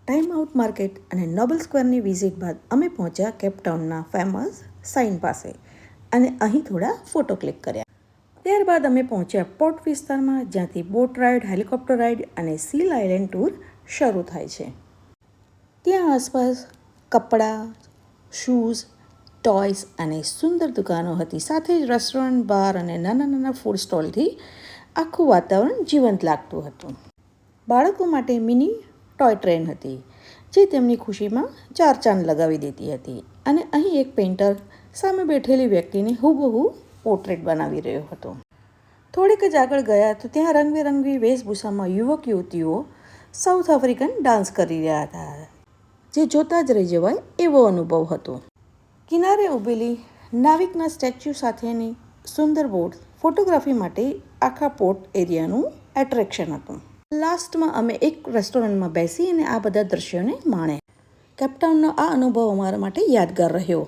Time out market અને Nobel સ્ક્વેરની visit બાદ અમે પહોંચ્યા કેપટાઉનના ફેમસ સાઇન પાસે અને અહીં થોડા ફોટો ક્લિક કર્યા. ત્યારબાદ અમે પહોંચ્યા પોર્ટ વિસ્તારમાં, જ્યાંથી બોટ રાઇડ, હેલિકોપ્ટર રાઇડ અને સીલ આઇલેન્ડ ટૂર શરૂ થાય છે. ત્યાં આસપાસ કપડાં, શૂઝ, ટોયસ અને સુંદર દુકાનો હતી. સાથે જ રેસ્ટોરન્ટ, બાર અને નાના નાના ફૂડ સ્ટોલથી આખું વાતાવરણ જીવંત લાગતું હતું. બાળકો માટે મિની ટોય ટ્રેન હતી, જે તેમની ખુશીમાં ચાર ચાંદ લગાવી દેતી હતી. અને અહીં એક પેઇન્ટર સામે બેઠેલી વ્યક્તિને હૂબહૂ પોર્ટ્રેટ બનાવી રહ્યો હતો. થોડીક જ આગળ ગયા તો ત્યાં રંગબેરંગી વેશભૂષામાં યુવક-યુવતીઓ સાઉથ આફ્રિકન ડાન્સ કરી રહ્યા હતા, જે જોતા જ રહી જવાય એવો અનુભવ હતો. કિનારે ઊભેલી નાવિકના સ્ટેચ્યુ સાથેની સુંદર બોટ ફોટોગ્રાફી માટે આખા પોર્ટ એરિયાનું એટ્રેક્શન હતું. લાસ્ટમાં અમે એક રેસ્ટોરન્ટમાં બેસી અને આ બધા દ્રશ્યોને માણ્યા. કેપટાઉનનો આ અનુભવ અમારા માટે યાદગાર રહ્યો.